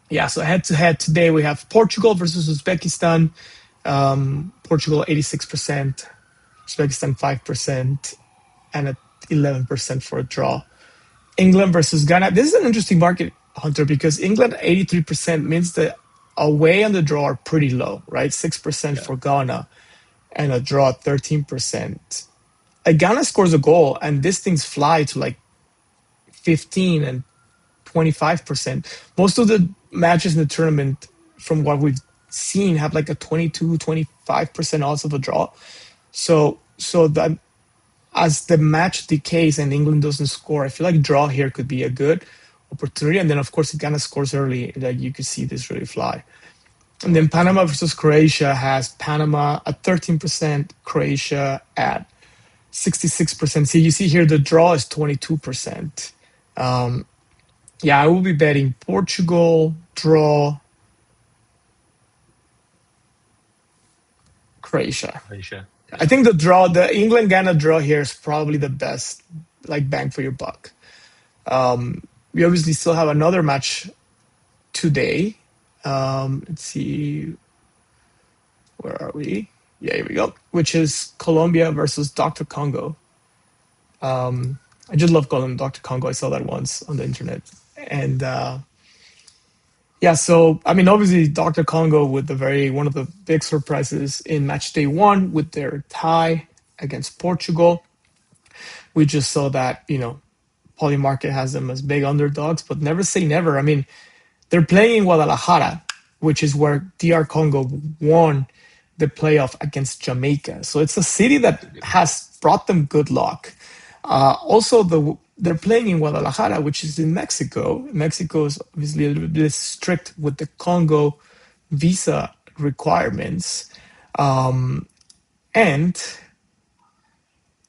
Yeah, so head to head today we have Portugal versus Uzbekistan. Portugal 86%, Uzbekistan 5%, and at 11% for a draw. England versus Ghana. This is an interesting market, Hunter, because England 83% means that away and the draw are pretty low, right? 6% yeah, for Ghana and a draw 13%. Like Ghana scores a goal and these things fly to like 15 and 25%. Most of the matches in the tournament, from what we've seen, have like a 22, 25% odds of a draw. So that as the match decays and England doesn't score, I feel like draw here could be a good. opportunity. And then, of course, if Ghana scores early, like you could see this really fly. And then Oh, Panama versus Croatia has Panama at 13%, Croatia at 66%. See, you see here the draw is 22%. Um, yeah, I will be betting Portugal, draw, Croatia. Croatia. I Yeah. think the draw, the England Ghana draw here is probably the best, like bang for your buck. We obviously still have another match today. Let's see, where are we? Yeah, here we go. Which is Colombia versus Dr. Congo. I just love calling him Dr. Congo. I saw that once on the internet. And yeah, so I mean, obviously, Dr. Congo with the very one of the big surprises in match day one with their tie against Portugal. We just saw that, Polymarket has them as big underdogs, but never say never. I mean, they're playing in Guadalajara, which is where DR Congo won the playoff against Jamaica. So it's a city that has brought them good luck. Also, they're playing in Guadalajara, which is in Mexico. Mexico is obviously a little bit strict with the Congo visa requirements. And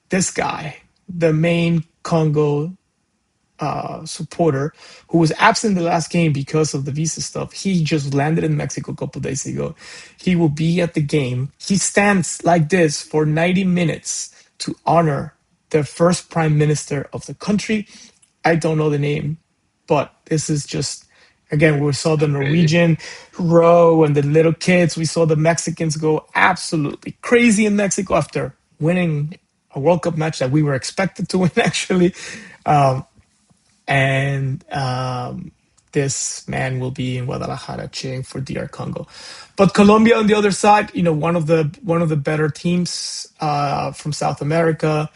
this guy, the main Congo supporter who was absent the last game because of the visa stuff. He just landed in Mexico a couple of days ago. He will be at the game. He stands like this for 90 minutes to honor the first prime minister of the country. I don't know the name, but this is just, again, we saw the That's crazy. Norwegian row and the little kids. We saw the Mexicans go absolutely crazy in Mexico after winning a World Cup match that we were expected to win, actually. And this man will be in Guadalajara cheering for DR Congo. But Colombia on the other side, one of the better teams from South America.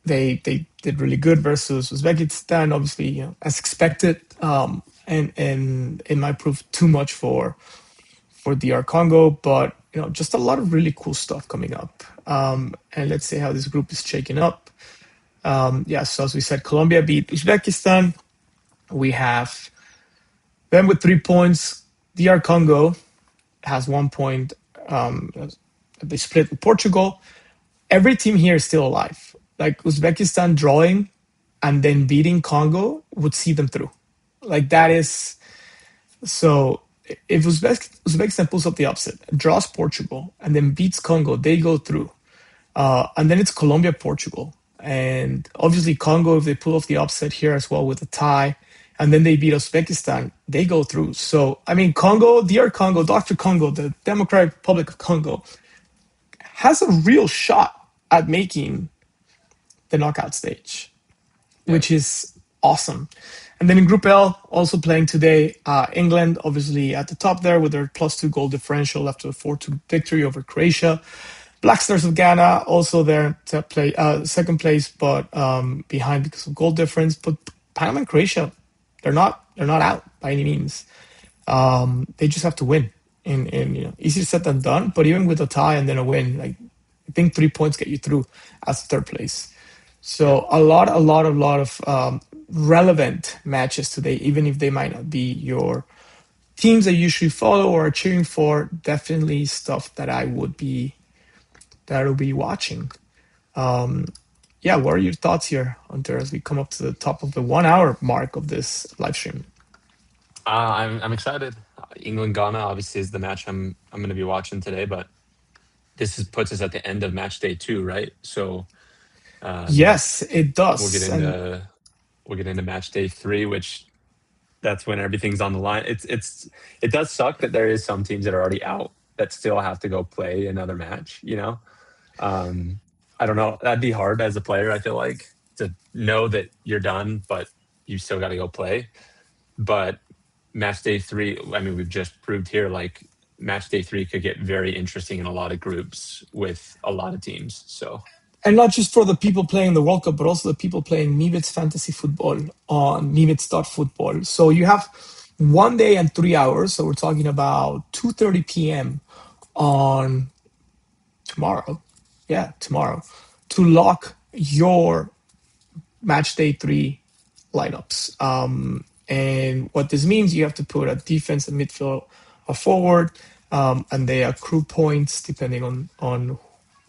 They did really good versus Uzbekistan, obviously, as expected. And it might prove too much for DR Congo, but just a lot of really cool stuff coming up. And let's see how this group is shaking up. Yeah, so as we said, Colombia beat Uzbekistan. We have them with 3 points. DR Congo has 1 point. Um, they split with Portugal. Every team here is still alive. Like Uzbekistan drawing and then beating Congo would see them through. Like that is so. If Uzbekistan pulls up the upset, draws Portugal, and then beats Congo, they go through. And then it's Colombia, Portugal. And obviously, Congo, if they pull off the upset here as well with a tie, and then they beat Uzbekistan, they go through. So, I mean, Congo, DR Congo, Dr. Congo, the Democratic Republic of Congo, has a real shot at making the knockout stage, Yeah. which is awesome. And then in Group L, also playing today, England, obviously at the top there with their +2 goal differential after a 4-2 victory over Croatia. Black Stars of Ghana also there to play second place, but behind because of goal difference. But Panama and Croatia, they're not out by any means. They just have to win, and easier said than done. But even with a tie and then a win, like I think 3 points get you through as third place. Yeah. So a lot of relevant matches today, even if they might not be your teams that you usually follow or are cheering for. Definitely stuff that I will be watching. Yeah, what are your thoughts here, Hunter, as we come up to the top of the 1 hour mark of this live stream? I'm excited. England Ghana obviously is the match I'm going to be watching today, but puts us at the end of match day two, right? So um, Yes, it we'll get does. And into we'll get into match day three, which that's when everything's on the line. It does suck that there is some teams that are already out that still have to go play another match. Um, I don't know. That'd be hard as a player. I feel like to know that you're done, but you still got to go play. But match day three, I mean, we've just proved here like match day three could get very interesting in a lot of groups with a lot of teams. So and not just for the people playing the World Cup, but also the people playing Mivits Fantasy Football on Mivits.football. So you have 1 day and 3 hours. So we're talking about 2:30 p.m. on tomorrow. Yeah, tomorrow to lock your match day three lineups. And what this means, you have to put a defense, a midfield, a forward, and they accrue points depending on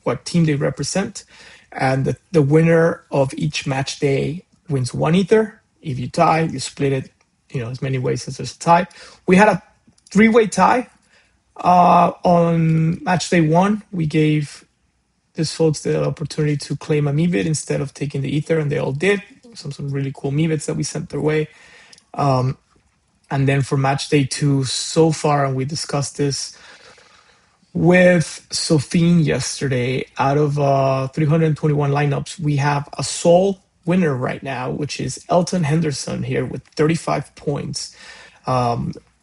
what team they represent. And the winner of each match day wins one ether. If you tie, you split it, as many ways as there's a tie. We had a three-way tie on match day one. We gave these folks the opportunity to claim a Meebit instead of taking the ether, and they all did. Some really cool Meebits that we sent their way. And then for match day two, so far, and we discussed this with Sophine yesterday, out of 321 lineups, we have a sole winner right now, which is Elton Henderson here with 35 points,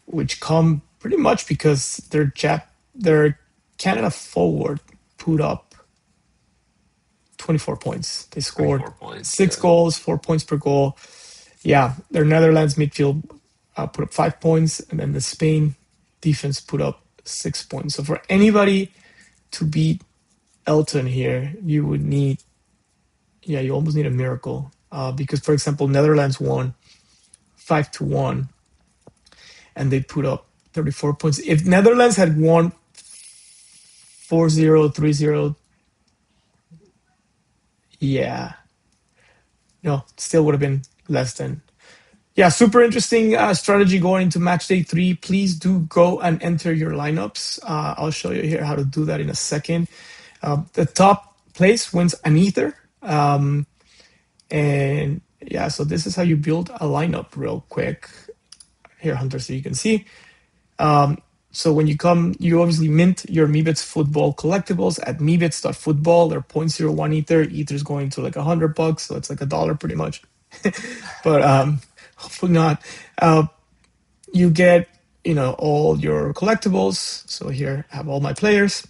which come pretty much because their Canada forward put up 24 points. They scored 24 points. six Yeah. goals, 4 points per goal. Yeah, their Netherlands midfield put up 5 points, and then the Spain defense put up 6 points. So for anybody to beat Elton here, you almost need a miracle. Because, for example, Netherlands won 5-1, and they put up 34 points. If Netherlands had won 4-0, 3-0, yeah, no, still would have been less than. Yeah, super interesting strategy going into match day three. Please do go and enter your lineups. I'll show you here how to do that in a second. The top place wins an ether. And yeah, so this is how you build a lineup real quick. Here, Hunter, so you can see. So when you come, you obviously mint your Meebits football collectibles at meebits.football. They're 0.01 ether. Ether's going to like $100, so it's like $1 pretty much. But hopefully not. You get, all your collectibles. So here I have all my players,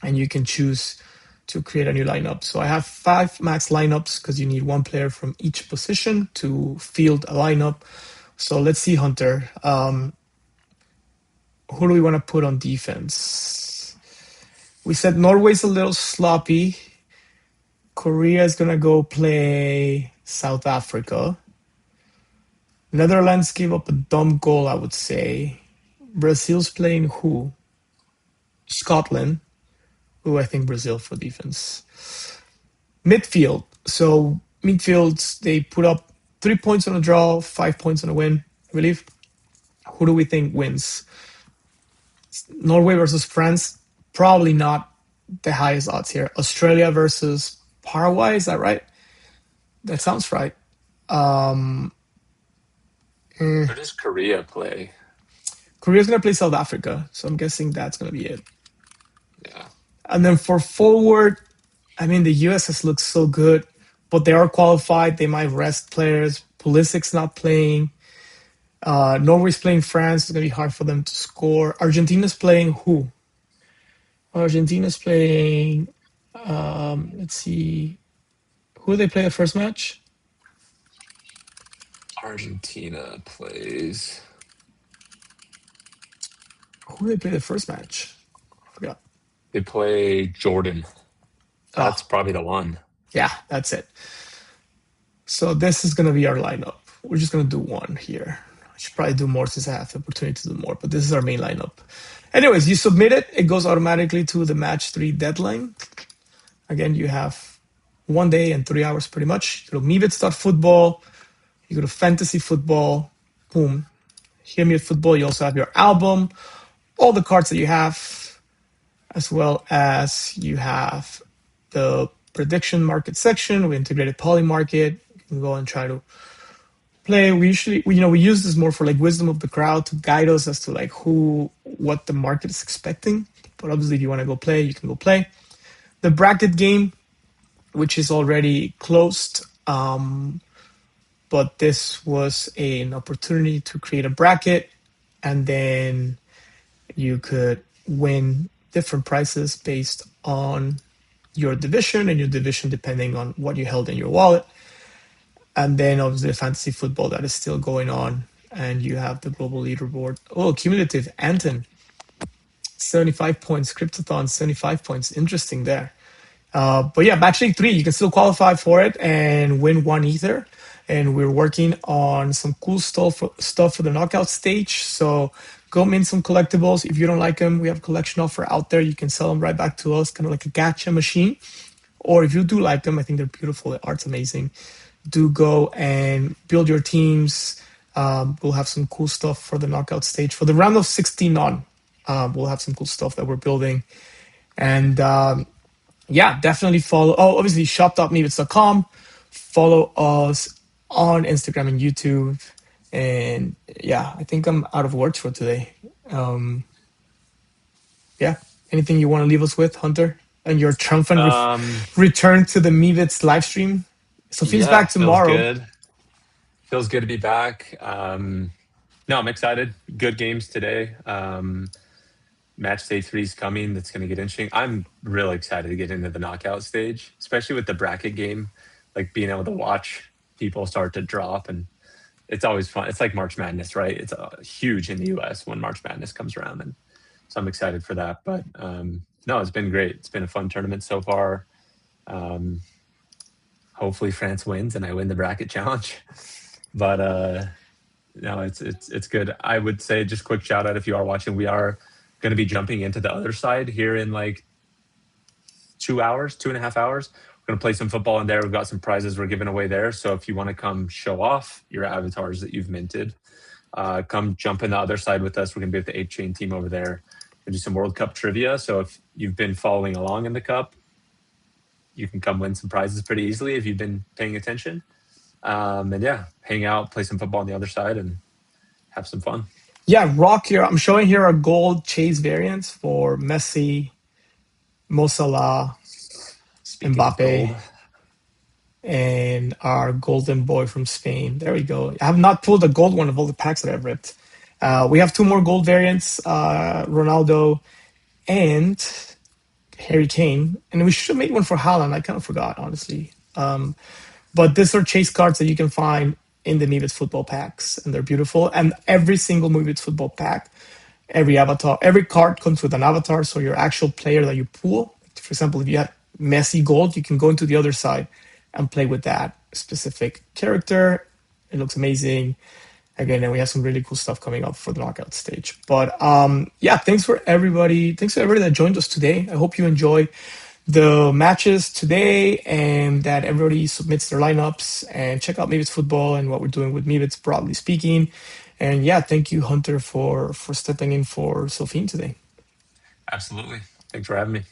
and you can choose to create a new lineup. So I have 5 max lineups because you need one player from each position to field a lineup. So let's see, Hunter. Who do we want to put on defense? We said Norway's a little sloppy. Korea is going to go play South Africa. Netherlands gave up a dumb goal, I would say. Brazil's playing who? Scotland, who I think Brazil for defense. Midfield. So midfields, they put up 3 points on a draw, 5 points on a win, I believe. Who do we think wins? Norway versus France, probably not the highest odds here. Australia versus Paraguay, is that right? That sounds right. Where does Korea play? Korea's going to play South Africa, so I'm guessing that's going to be it. Yeah. And then for forward, I mean, the USS looks so good, but they are qualified. They might rest players. Pulisic's not playing. Norway's playing France. It's going to be hard for them to score. Argentina's playing who? Argentina's playing, let's see, who they play the first match? Argentina plays. Who they play the first match? I forgot. They play Jordan. Oh, That's probably the one. yeah, that's it. So this is going to be our lineup. We're just going to do one here. I should probably do more since I have the opportunity to do more, but this is our main lineup. Anyways, you submit it. It goes automatically to the match 3 deadline. Again, you have 1 day and 3 hours pretty much. You go to meebits.football. You go to fantasy football. Boom. Hear Me at Football. You also have your album, all the cards that you have, as well as you have the prediction market section. We integrated poly market. You can go and try to play. We usually, we use this more for like wisdom of the crowd to guide us as to like what the market is expecting. But obviously, if you want to go play, you can go play. The bracket game, which is already closed, but this was an opportunity to create a bracket, and then you could win different prizes based on your division, and your division depending on what you held in your wallet. And then obviously fantasy football that is still going on, and you have the global leaderboard. Oh, cumulative Anton, 75 points. Cryptothon, 75 points. Interesting there. But yeah, match day 3, you can still qualify for it and win 1 ether. and we're working on some cool stuff for the knockout stage. So go mint some collectibles. If you don't like them, we have a collection offer out there. You can sell them right back to us, kind of like a gacha machine. Or if you do like them, I think they're beautiful. The art's amazing. Do go and build your teams. We'll have some cool stuff for the knockout stage. For the round of 16 on, we'll have some cool stuff that we're building. And yeah, definitely follow. Oh, obviously, shop.mevits.com. Follow us on Instagram and YouTube. And yeah, I think I'm out of words for today. Um, yeah, anything you want to leave us with, Hunter? And your triumphant Um, return to the Mevits live stream. Sophie's yeah, back feels tomorrow. good. Feels good to be back. No, I'm excited. Good games today. Match day three is coming. That's going to get interesting. I'm really excited to get into the knockout stage, especially with the bracket game, like being able to watch people start to drop. And it's always fun. It's like March Madness, right? It's huge in the US when March Madness comes around. And so I'm excited for that. But no, it's been great. It's been a fun tournament so far. Um, Hopefully France wins and I win the bracket challenge. But no, it's good. I would say just quick shout out if you are watching. We are going to be jumping into the other side here in like 2 hours, 2.5 hours. We're going to play some football in there. We've got some prizes we're giving away there. So if you want to come show off your avatars that you've minted, come jump in the other side with us. We're going to be with the 8 Chain team over there and do some World Cup trivia. So if you've been following along in the Cup, you can come win some prizes pretty easily if you've been paying attention. And yeah, hang out, play some football on the other side, and have some fun. Yeah, rock here. I'm showing here our gold chase variants for Messi, Mo Salah, Speaking of Mbappe, gold, and our golden boy from Spain. There we go. I have not pulled a gold one of all the packs that I've ripped. We have two more gold variants, Ronaldo and Harry Kane. And we should have made one for Haaland. I kind of forgot, honestly. But these are chase cards that you can find in the Mevits football packs, and they're beautiful. And every single Mevits football pack, every card comes with an avatar. So your actual player that you pull, for example, if you have Messi gold, you can go into the other side and play with that specific character. It looks amazing. Again, and we have some really cool stuff coming up for the knockout stage. But yeah, thanks for everybody. Thanks to everybody that joined us today. I hope you enjoy the matches today and that everybody submits their lineups and check out Mevits football and what we're doing with Mevits, broadly speaking. And yeah, thank you, Hunter, for stepping in for Sophie today. absolutely. Thanks for having me.